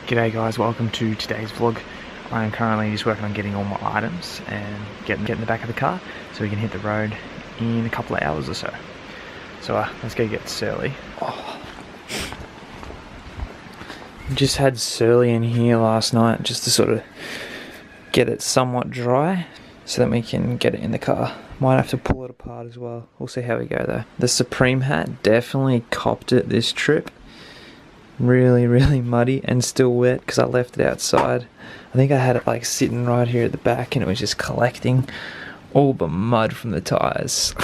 G'day guys, welcome to today's vlog. I am currently just working on getting all my items and getting in the back of the car so we can hit the road in a couple of hours or so. So let's go get Surly. Just had Surly in here last night just to sort of get it somewhat dry so that we can get it in the car. Might have to pull it apart as well. We'll see how we go though. The Supreme hat definitely copped it this trip. Really muddy and still wet because I left it outside. I think I had it like sitting right here at the back and it was just collecting all the mud from the tires.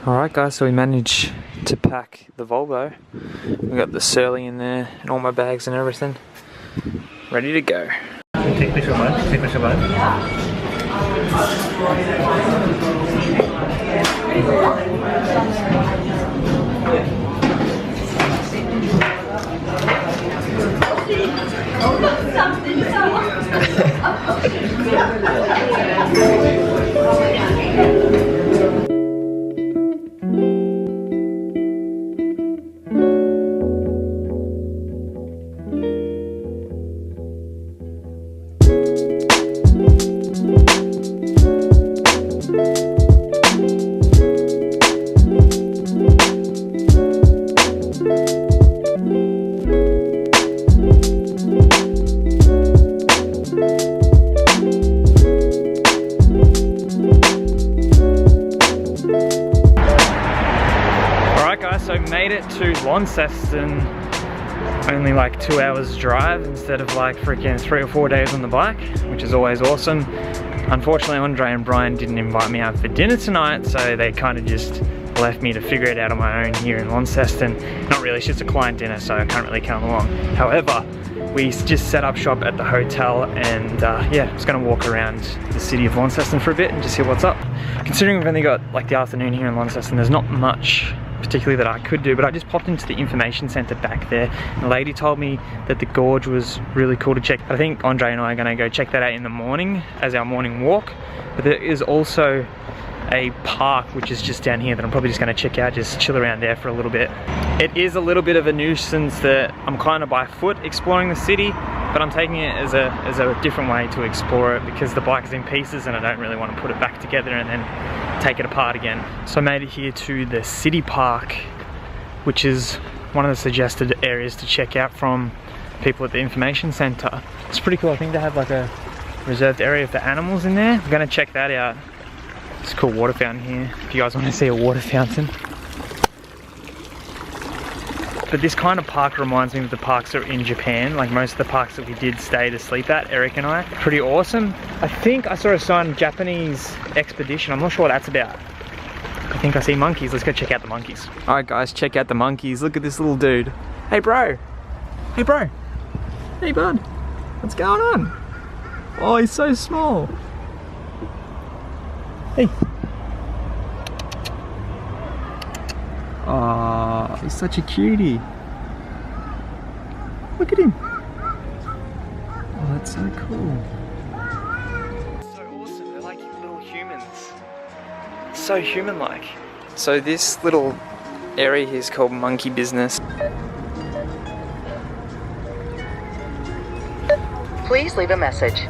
Alright guys, so we managed to pack the Volvo. We got the Surly in there and all my bags and everything. Ready to go. Take this one, take this one. So made it to Launceston, only like 2 hours drive instead of like freaking 3 or 4 days on the bike, which is always awesome. Unfortunately, Andre and Brian didn't invite me out for dinner tonight, so they kind of just left me to figure it out on my own here in Launceston. Not really, it's just a client dinner, so I can't really come along. However, we just set up shop at the hotel and yeah, just gonna walk around the city of Launceston for a bit and just see what's up. Considering we've only got like the afternoon here in Launceston, there's not much particularly that I could do, but I just popped into the information centre back there and the lady told me that the gorge was really cool to check. I think Andre and I are going to go check that out in the morning as our morning walk, but there is also a park which is just down here that I'm probably just going to check out, just chill around there for a little bit. It is a little bit of a nuisance that I'm kind of by foot exploring the city, but I'm taking it as a different way to explore it because the bike is in pieces and I don't really want to put it back together and then take it apart again. So I made it here to the city park, which is one of the suggested areas to check out from people at the information centre. It's pretty cool. I think they have like a reserved area for animals in there. I'm going to check that out. It's a cool water fountain here if you guys want to see a water fountain. But this kind of park reminds me of the parks that are in Japan, like most of the parks that we did stay to sleep at, Eric and I. Pretty awesome. I think I saw a sign, Japanese expedition. I'm not sure what that's about. I think I see monkeys. Let's go check out the monkeys. Alright guys, check out the monkeys. Look at this little dude. Hey bro. Hey bro. Hey bud. What's going on? Oh, he's so small. Hey. Oh, he's such a cutie. Look at him. Oh, that's so cool. So awesome. They're like little humans. So human-like. So this little area here is called Monkey Business. Please leave a message.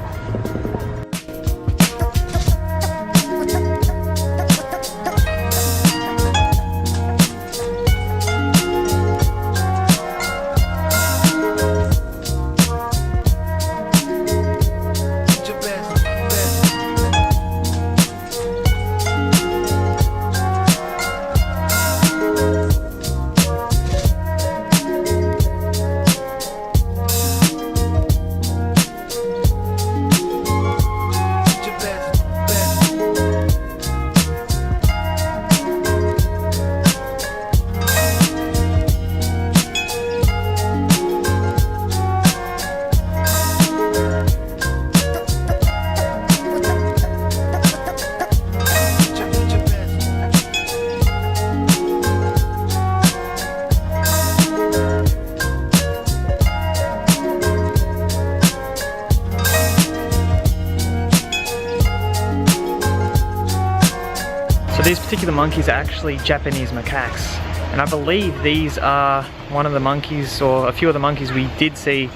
So these particular monkeys are actually Japanese macaques. And I believe these are one of the monkeys, or a few of the monkeys we did see,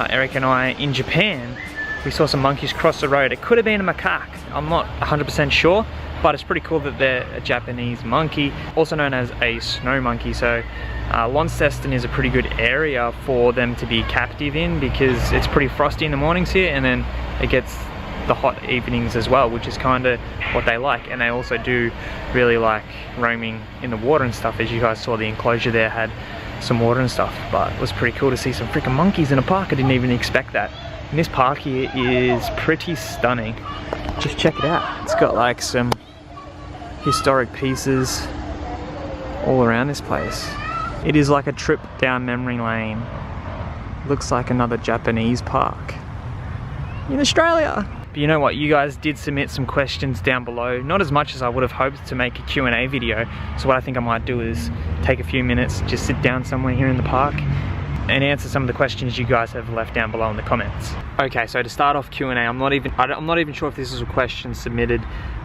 Eric and I, in Japan. We saw some monkeys cross the road. It could have been a macaque. I'm not 100% sure, but it's pretty cool that they're a Japanese monkey, also known as a snow monkey. So Launceston is a pretty good area for them to be captive in because it's pretty frosty in the mornings here, and then it gets the hot evenings as well, which is kind of what they like. And they also do really like roaming in the water and stuff. As you guys saw, the enclosure there had some water and stuff, but it was pretty cool to see some freaking monkeys in a park. I didn't even expect that. And this park here is pretty stunning. Just check it out. It's got like some historic pieces all around this place. It is like a trip down memory lane. Looks like another Japanese park in Australia. But you know what, you guys did submit some questions down below, not as much as I would have hoped to make a Q&A video. So what I think I might do is take a few minutes, just sit down somewhere here in the park and answer some of the questions you guys have left down below in the comments. Okay, so to start off Q&A, I'm not even sure if this is a question submitted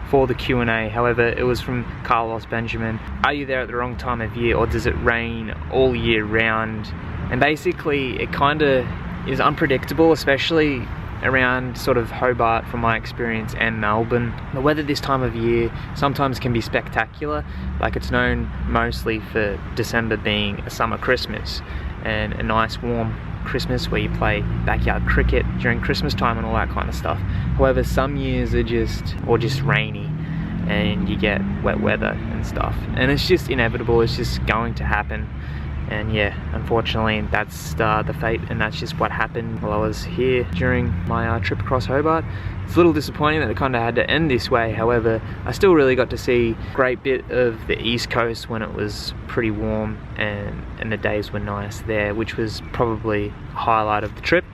for the Q&A. However, it was from Carlos Benjamin. Are you there at the wrong time of year, or does it rain all year round? And basically, it kind of is unpredictable, especially around sort of Hobart from my experience, and Melbourne. The weather this time of year sometimes can be spectacular. Like, it's known mostly for December being a summer Christmas and a nice warm Christmas where you play backyard cricket during Christmas time and all that kind of stuff. However, some years are just rainy and you get wet weather and stuff, and it's just inevitable. It's just going to happen. And yeah, unfortunately, that's the fate, and that's just what happened while I was here during my trip across Hobart. It's a little disappointing that it kind of had to end this way. However, I still really got to see a great bit of the East Coast when it was pretty warm and the days were nice there, which was probably a highlight of the trip.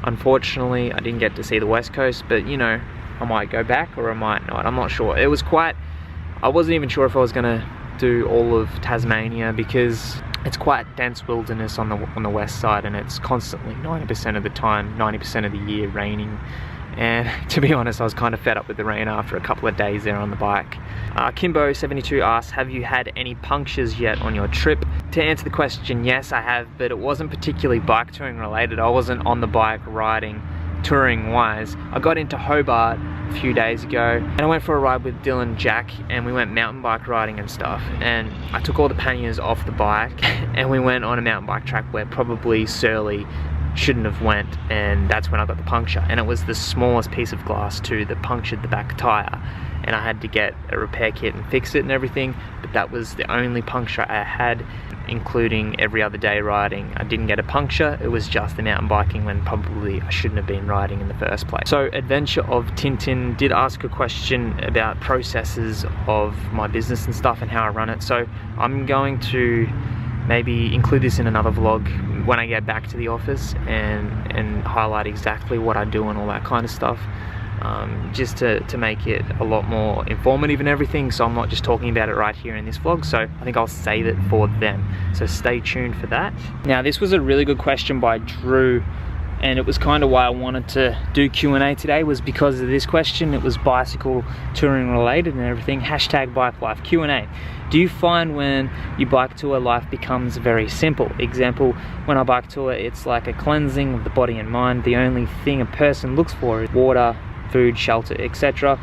Unfortunately, I didn't get to see the West Coast, but you know, I might go back or I might not. I'm not sure. It was I wasn't even sure if I was gonna do all of Tasmania because it's quite dense wilderness on the west side, and it's constantly 90% of the time, 90% of the year raining. And to be honest, I was kind of fed up with the rain after a couple of days there on the bike. Kimbo72 asks, have you had any punctures yet on your trip? To answer the question, yes, I have, but it wasn't particularly bike touring related. I wasn't on the bike riding touring wise. I got into Hobart a few days ago and I went for a ride with Dylan, Jack, and we went mountain bike riding and stuff, and I took all the panniers off the bike and we went on a mountain bike track where probably Surly shouldn't have went, and that's when I got the puncture. And it was the smallest piece of glass too that punctured the back tire, and I had to get a repair kit and fix it and everything. But that was the only puncture I had, including every other day riding. I didn't get a puncture. It was just the mountain biking when probably I shouldn't have been riding in the first place. So Adventure of Tintin did ask a question about processes of my business and stuff and how I run it. So I'm going to maybe include this in another vlog when I get back to the office and highlight exactly what I do and all that kind of stuff. Just to make it a lot more informative and everything, so I'm not just talking about it right here in this vlog. So I think I'll save it for them, so stay tuned for that. Now, this was a really good question by Drew, and it was kind of why I wanted to do Q&A today, was because of this question. It was bicycle touring related and everything. Hashtag bike life Q&A. Do you find when you bike tour, life becomes very simple? Example, when I bike tour, it's like a cleansing of the body and mind. The only thing a person looks for is water, food, shelter, etc.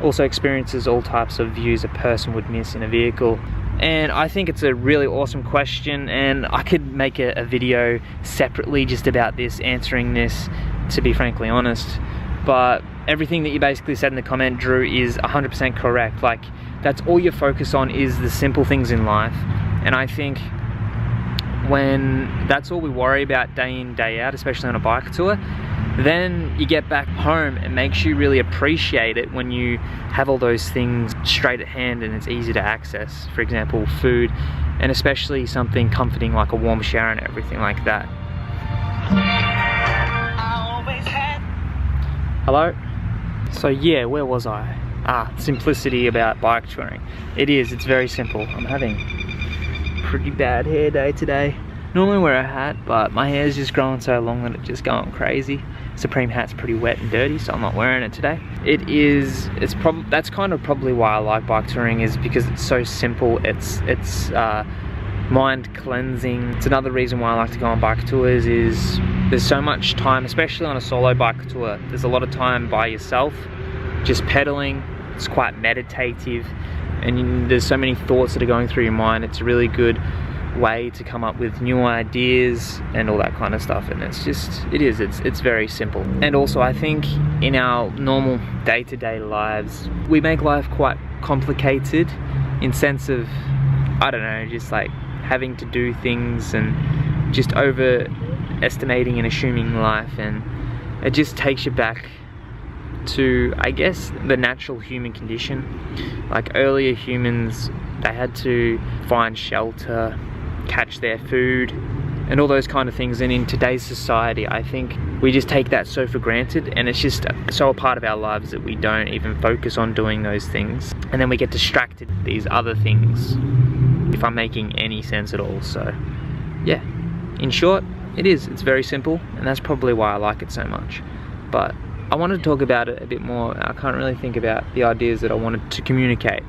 Also experiences all types of views a person would miss in a vehicle. And I think it's a really awesome question, and I could make a video separately just about this, answering this, to be frankly honest. But everything that you basically said in the comment, Drew, is 100% correct. Like, that's all you focus on is the simple things in life. And I think when that's all we worry about day in, day out, especially on a bike tour, then you get back home, it makes you really appreciate it when you have all those things straight at hand and it's easy to access. For example, food, and especially something comforting like a warm shower and everything like that. Hello? So yeah, where was I? Simplicity about bike touring. It's very simple. I'm having a pretty bad hair day today. Normally wear a hat, but my hair's just growing so long that it's just going crazy. Supreme hat's pretty wet and dirty, so I'm not wearing it today. That's kind of probably why I like bike touring, is because it's so simple. It's mind cleansing. It's another reason why I like to go on bike tours, is there's so much time, especially on a solo bike tour. There's a lot of time by yourself, just pedaling. It's quite meditative, and there's so many thoughts that are going through your mind. It's a really good way to come up with new ideas and all that kind of stuff, and it's very simple. And also, I think in our normal day-to-day lives, we make life quite complicated in sense of, I don't know, just like having to do things and just overestimating and assuming life, and it just takes you back to, I guess, the natural human condition. Like earlier humans, they had to find shelter, catch their food, and all those kind of things. And in today's society, I think we just take that so for granted, and it's just so a part of our lives that we don't even focus on doing those things, and then we get distracted with these other things, if I'm making any sense at all. So yeah, in short, it's very simple, and that's probably why I like it so much. But I wanted to talk about it a bit more. I can't really think about the ideas that I wanted to communicate,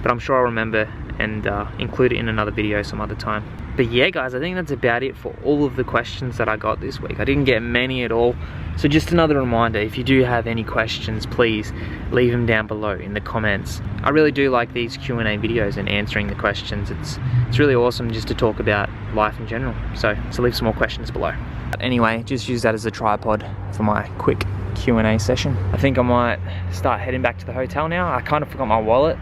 but I'm sure I'll remember and include it in another video some other time. But yeah guys, I think that's about it for all of the questions that I got this week. I didn't get many at all, so just another reminder, if you do have any questions, please leave them down below in the comments. I really do like these Q&A videos and answering the questions. It's really awesome just to talk about life in general, so leave some more questions below. But anyway, just use that as a tripod for my quick Q&A session. I think I might start heading back to the hotel now. I kind of forgot my wallet,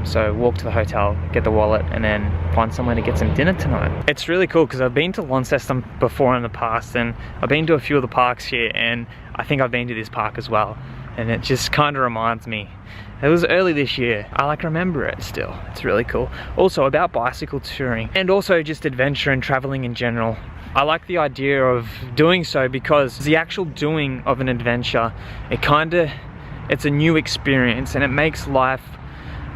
so walk to the hotel, get the wallet, and then find somewhere to get some dinner tonight. It's really cool because I've been to Launceston before in the past, and I've been to a few of the parks here, and I think I've been to this park as well, and it just kind of reminds me. It was early this year. I like remember it still. It's really cool. Also about bicycle touring, and also just adventure and traveling in general. I like the idea of doing so because the actual doing of an adventure, it's a new experience, and it makes life,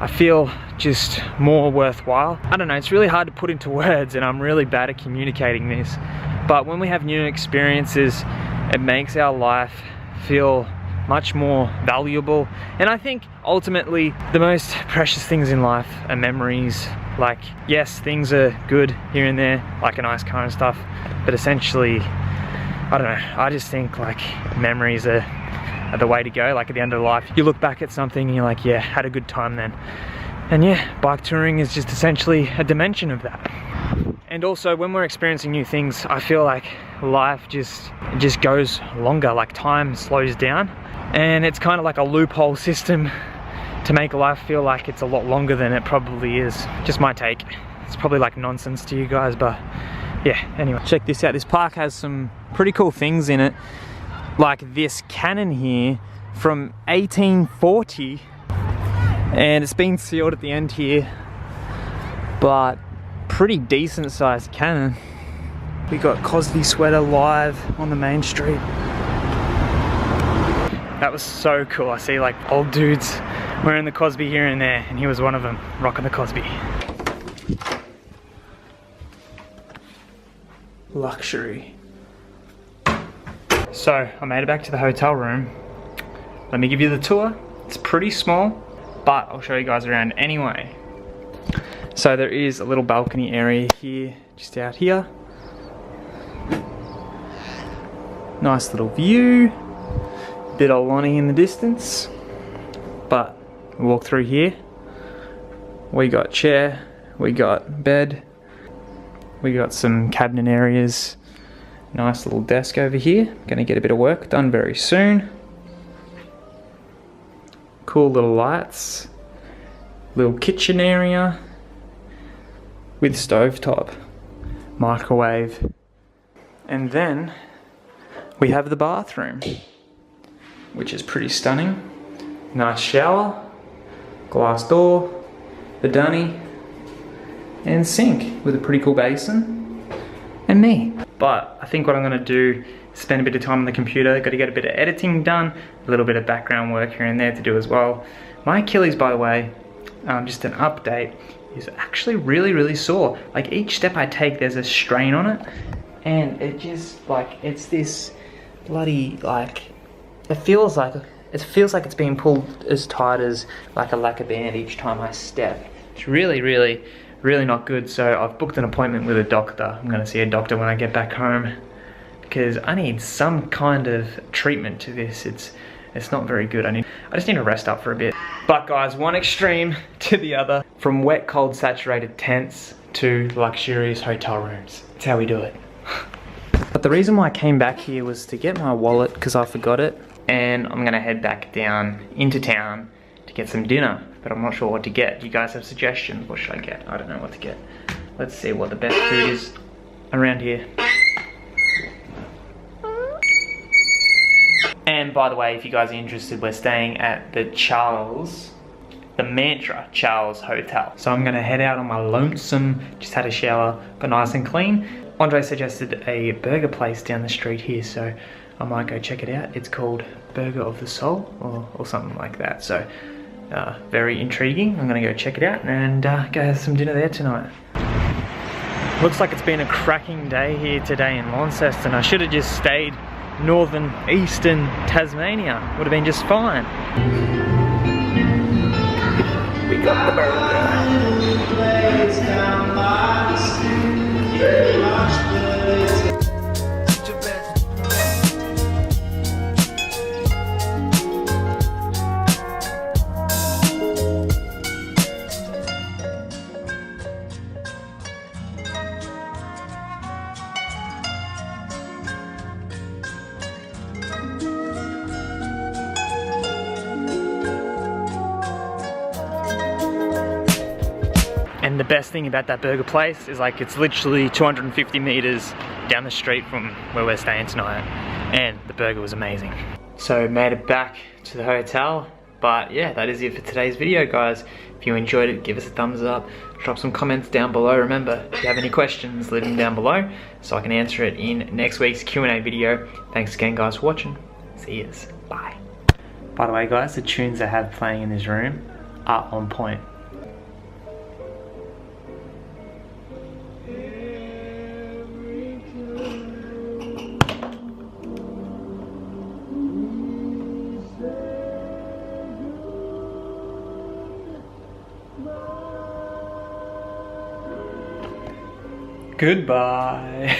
I feel, just more worthwhile. I don't know, it's really hard to put into words, and I'm really bad at communicating this, but when we have new experiences, it makes our life feel much more valuable. And I think ultimately the most precious things in life are memories. Like, yes, things are good here and there, like a nice car and stuff, but essentially, I don't know, I just think like memories are the way to go. Like at the end of life, you look back at something and you're like, yeah, had a good time then. And yeah, bike touring is just essentially a dimension of that. And also, when we're experiencing new things, I feel like life just goes longer, like time slows down, and it's kind of like a loophole system to make life feel like it's a lot longer than it probably is. Just my take. It's probably like nonsense to you guys, but yeah, anyway. Check this out. This park has some pretty cool things in it, like this cannon here from 1840, and it's been sealed at the end here, but pretty decent sized cannon. We got Cosby Sweater live on the main street. That was so cool. I see like old dudes wearing the Cosby here and there, and he was one of them, rocking the Cosby. Luxury. So I made it back to the hotel room. Let me give you the tour. It's pretty small, but I'll show you guys around anyway. So there is a little balcony area here, just out here. Nice little view. Bit of Lonnie in the distance. But we walk through here. We got chair, we got bed, we got some cabinet areas. Nice little desk over here. Gonna get a bit of work done very soon. Cool little lights. Little kitchen area with stovetop, microwave, and then we have the bathroom, which is pretty stunning. Nice shower, glass door, the dunny, and sink with a pretty cool basin, and me. But I think what I'm gonna do is spend a bit of time on the computer. Got to get a bit of editing done, a little bit of background work here and there to do as well. My Achilles, by the way, just an update, is actually really sore. Like each step I take, there's a strain on it, and it just like, it's this bloody, like, it feels like it's being pulled as tight as like a lacquer band each time I step. It's really, really, really not good. So I've booked an appointment with a doctor. I'm gonna see a doctor when I get back home because I need some kind of treatment to this. It's not very good. I just need to rest up for a bit. But guys, one extreme to the other. From wet, cold, saturated tents to luxurious hotel rooms. That's how we do it. But the reason why I came back here was to get my wallet because I forgot it. And I'm gonna head back down into town to get some dinner. But I'm not sure what to get. You guys have suggestions? What should I get? I don't know what to get. Let's see what the best food is around here. And by the way, if you guys are interested, we're staying at the Mantra Charles Hotel. So I'm gonna head out on my lonesome, just had a shower, got nice and clean. Andre suggested a burger place down the street here, so I might go check it out. It's called Burger of the Soul, or something like that. So very intriguing. I'm gonna go check it out and go have some dinner there tonight. Looks like it's been a cracking day here today in Launceston. I should have just stayed northern eastern Tasmania. Would have been just fine. We got the burger. And the best thing about that burger place is like it's literally 250 meters down the street from where we're staying tonight. And the burger was amazing. So made it back to the hotel. But yeah, that is it for today's video, guys. If you enjoyed it, give us a thumbs up. Drop some comments down below. Remember, if you have any questions, leave them down below so I can answer it in next week's Q&A video. Thanks again, guys, for watching. See yous. Bye. By the way, guys, the tunes I have playing in this room are on point. Goodbye.